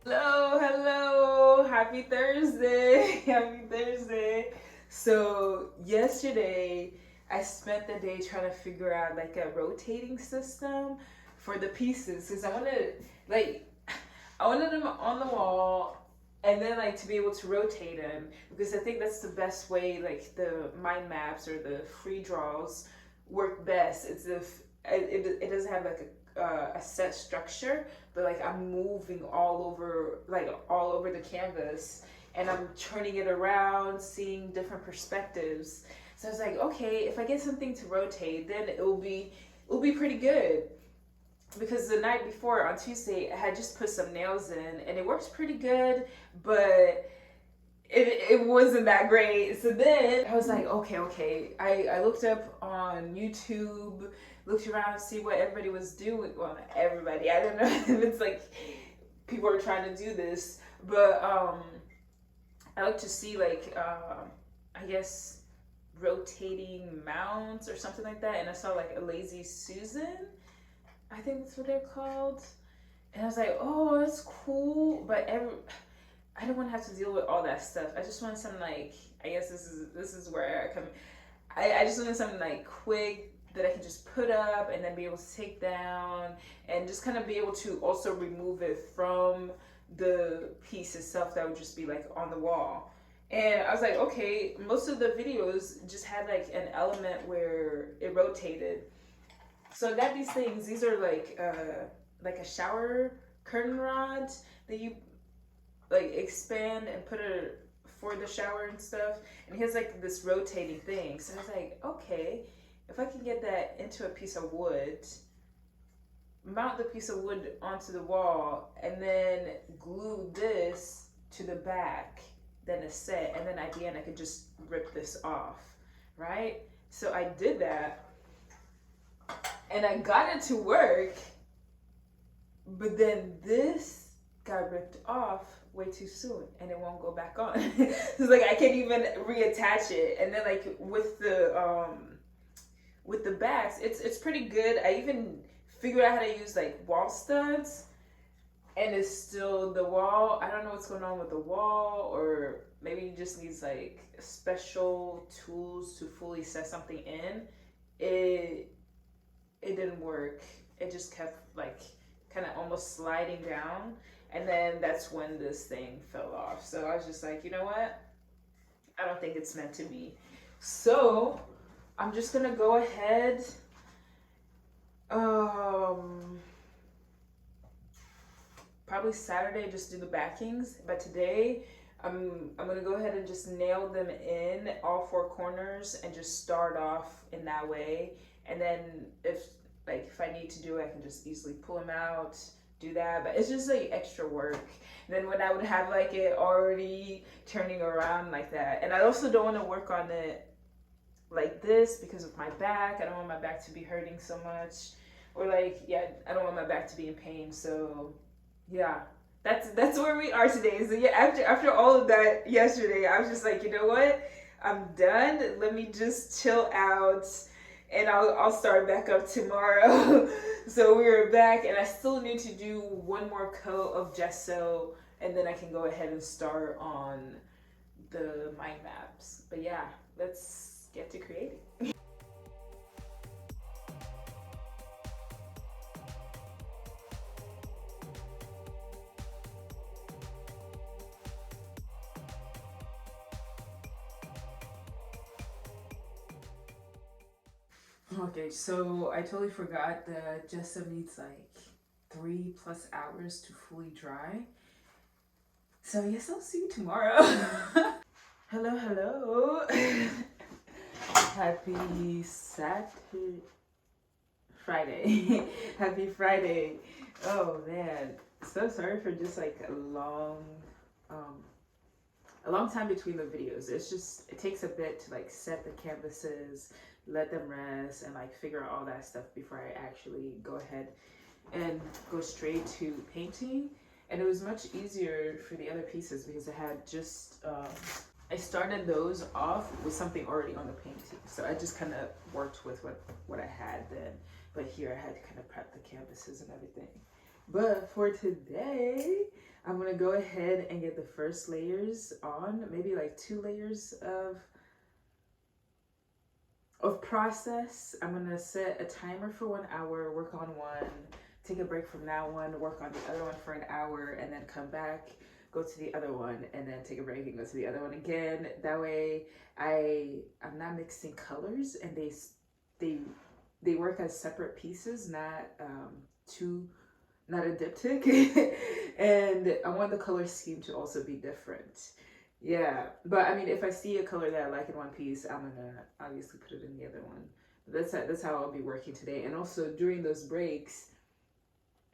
Hello, hello. Happy Thursday. Happy Thursday. So, yesterday I spent the day trying to figure out like a rotating system for the pieces because like I wanted them on the wall and then like to be able to rotate them because I think that's the best way like the mind maps or the free draws work best. It's if it doesn't have like a set structure, but like I'm moving all over the canvas and I'm turning it around, seeing different perspectives. So I was like, okay, if I get something to rotate, then it'll be pretty good. Because the night before on Tuesday, I had just put some nails in and it works pretty good, but it wasn't that great. So then I was like, okay. I looked up on YouTube, looked around to see what everybody was doing. Well, not everybody. I don't know if it's like people are trying to do this, but I like to see like I guess rotating mounts or something like that, and I saw like a Lazy Susan. I think that's what they're called. And I was like, oh, that's cool, but I don't want to have to deal with all that stuff. I just want something like, I guess this is where I come. I just wanted something like quick that I can just put up and then be able to take down and just kind of be able to also remove it from the piece itself that would just be like on the wall. And I was like, okay, most of the videos just had like an element where it rotated. So I got these things. These are like a shower curtain rod that you like expand and put it for the shower and stuff. And he has like this rotating thing. So I was like, okay, if I can get that into a piece of wood, mount the piece of wood onto the wall, and then glue this to the back, then it's set. And then at the end, I could just rip this off, right? So I did that, and I got it to work, but then this got ripped off way too soon and it won't go back on. It's like I can't even reattach it. And then like with the backs, it's pretty good. I even figured out how to use like wall studs, and it's still the wall. I don't know what's going on with the wall, or maybe it just needs like special tools to fully set something in. It didn't work. It just kept like kind of almost sliding down, and then that's when this thing fell off. So I was just like, you know what? I don't think it's meant to be. So I'm just gonna go ahead. Probably Saturday just do the backings, but today I'm gonna go ahead and just nail them in all four corners and just start off in that way. And then if I need to do it, I can just easily pull them out, do that. But it's just like extra work. And then when I would have like it already turning around like that, and I also don't want to work on it like this because of my back. I don't want my back to be hurting so much, or like I don't want my back to be in pain. So yeah, that's where we are today. So yeah, after all of that yesterday, I was just like, you know what? I'm done. Let me just chill out, and I'll start back up tomorrow. So we were back, and I still need to do one more coat of gesso, and then I can go ahead and start on the mind maps. But yeah, let's get to creating. Okay, so I totally forgot the gesso needs like 3+ hours to fully dry. So I guess I'll see you tomorrow. Hello. Happy Saturday. Friday. Happy Friday. Oh man. So sorry for just like a long time between the videos. It takes a bit to like set the canvases, let them rest, and like figure out all that stuff before I actually go ahead and go straight to painting. And it was much easier for the other pieces because I had just I started those off with something already on the painting, so I just kind of worked with what I had then. But here I had to kind of prep the canvases and everything. But for today, I'm gonna go ahead and get the first layers on, maybe like 2 layers of process. I'm gonna set a timer for 1 hour, work on one, take a break from that one, work on the other one for an hour, and then come back, go to the other one, and then take a break and go to the other one again. That way, I'm not mixing colors, and they work as separate pieces, not two, not a diptych. And I want the color scheme to also be different. Yeah, but I mean, if I see a color that I like in one piece, I'm gonna obviously put it in the other one. That's how I'll be working today. And also during those breaks,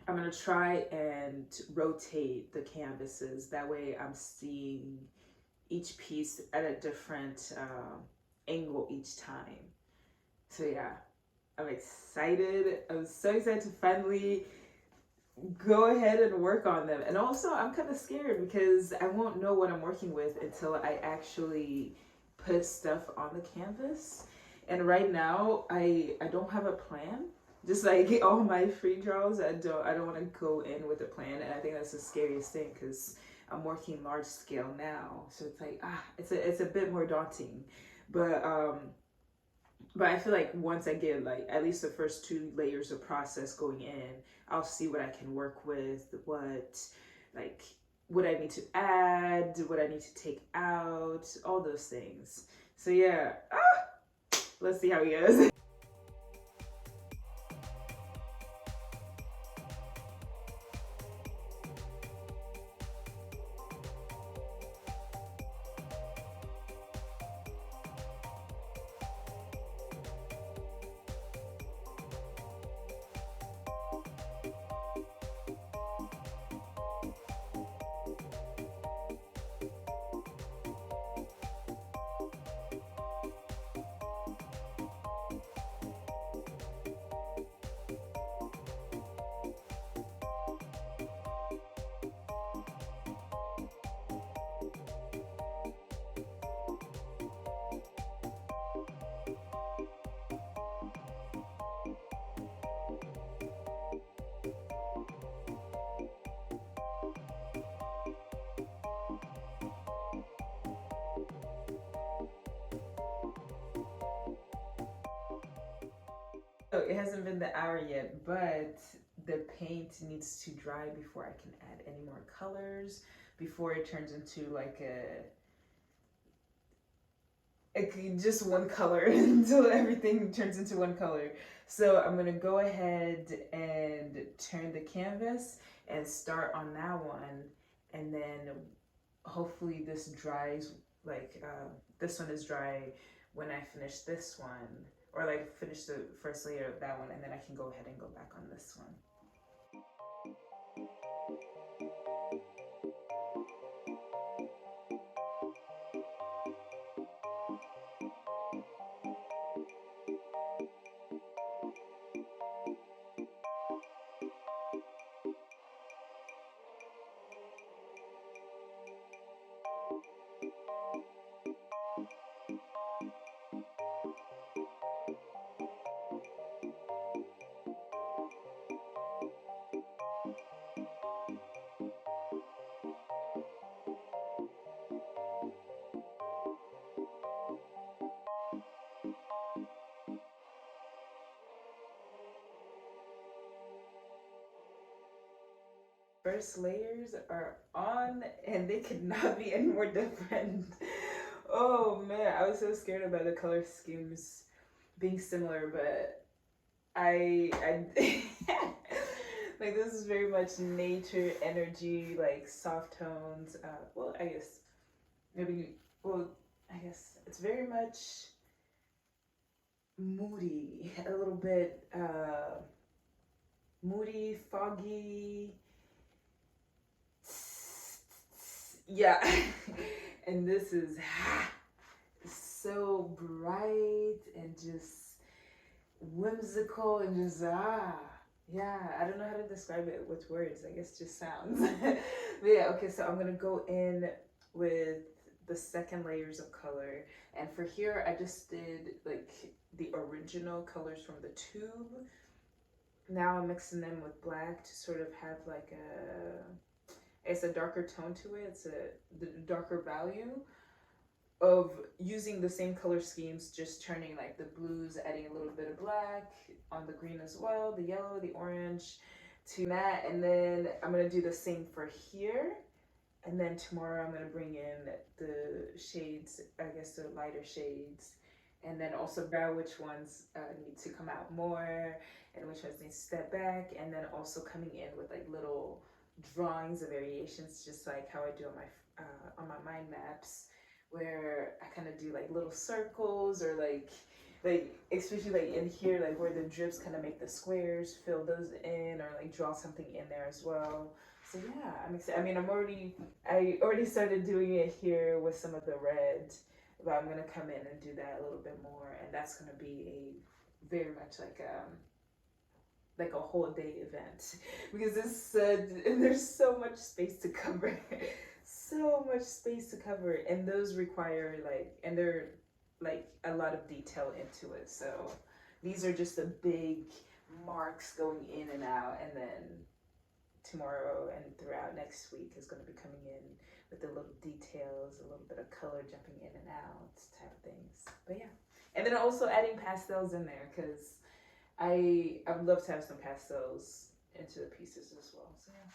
I'm gonna try and rotate the canvases. That way, I'm seeing each piece at a different angle each time. So yeah, I'm excited. I'm so excited to finally go ahead and work on them. And also, I'm kind of scared because I won't know what I'm working with until I actually put stuff on the canvas. And right now, I don't have a plan. Just like all my free draws, I don't want to go in with a plan. And I think that's the scariest thing because I'm working large scale now. So it's like it's a bit more daunting. But I feel like once I get like at least the first 2 layers of process going in, I'll see what I can work with, what I need to add, what I need to take out, all those things. So yeah, let's see how it goes. So it hasn't been the hour yet, but the paint needs to dry before I can add any more colors, before it turns into like just one color until everything turns into one color. So I'm gonna go ahead and turn the canvas and start on that one, and then hopefully this dries this one is dry when I finish this one, or like finish the first layer of that one, and then I can go ahead and go back on this one. First layers are on, and they could not be any more different. Oh man, I was so scared about the color schemes being similar, but I like this is very much nature energy, like soft tones. Well, I guess maybe. Well, I guess it's very much moody, a little bit moody, foggy. Yeah. And this is so bright and just whimsical and just yeah, I don't know how to describe it with words. I guess just sounds. But yeah, okay, so I'm gonna go in with the second layers of color, and for here I just did like the original colors from the tube, now I'm mixing them with black to sort of have like it's a darker tone to it. It's the darker value of using the same color schemes, just turning like the blues, adding a little bit of black on the green as well, the yellow, the orange to that. And then I'm gonna do the same for here. And then tomorrow I'm gonna bring in the shades, I guess the lighter shades, and then also figure out which ones need to come out more and which ones need to step back. And then also coming in with like little drawings of variations, just like how I do on my mind maps, where I kind of do like little circles or like especially like in here, like where the drips kind of make the squares, fill those in or like draw something in there as well. So yeah, I'm excited. I mean, I already started doing it here with some of the red, but I'm gonna come in and do that a little bit more, and that's gonna be a very much like a whole day event because there's so much space to cover, so much space to cover, and those require and they're like a lot of detail into it. So these are just the big marks going in and out, and then tomorrow and throughout next week is going to be coming in with the little details, a little bit of color jumping in and out type of things. But yeah, and then also adding pastels in there because I would love to have some pastels into the pieces as well. So yeah.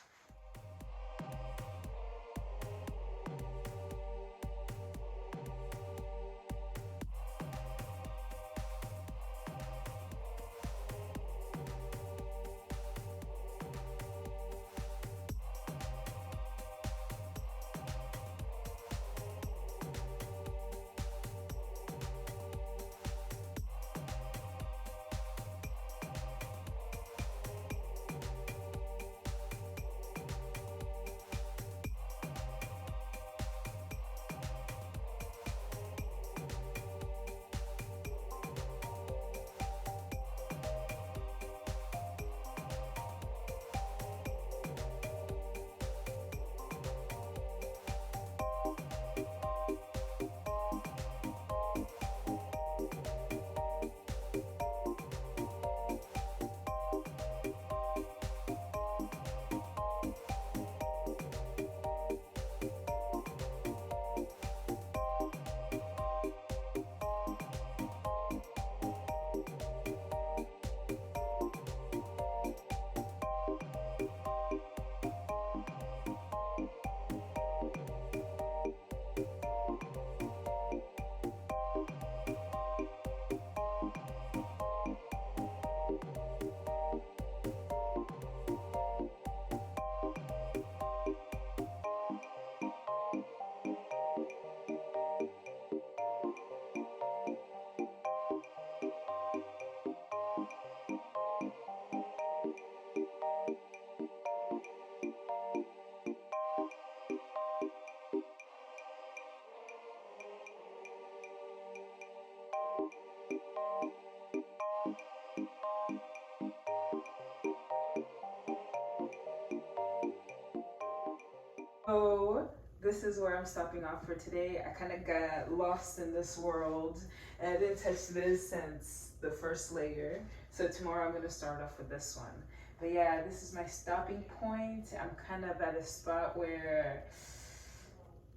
So this is where I'm stopping off for today. I kind of got lost in this world and I didn't touch this since the first layer. So tomorrow I'm going to start off with this one. But yeah, this is my stopping point. I'm kind of at a spot where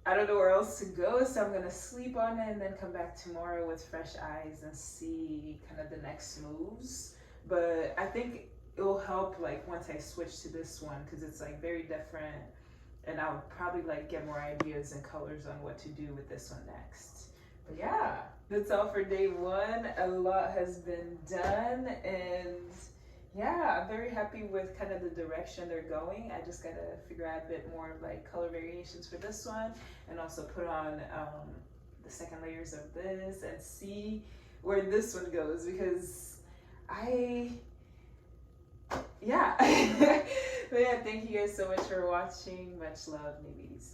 I don't know where else to go, so I'm gonna sleep on it and then come back tomorrow with fresh eyes and see kind of the next moves. But I think it will help like once I switch to this one because it's like very different, and I'll probably like get more ideas and colors on what to do with this one next. But yeah, that's all for day one. A lot has been done, and yeah, I'm very happy with kind of the direction they're going. I just gotta figure out a bit more of like color variations for this one, and also put on the second layers of this and see where this one goes because yeah. But yeah, thank you guys so much for watching. Much love, Nibizi.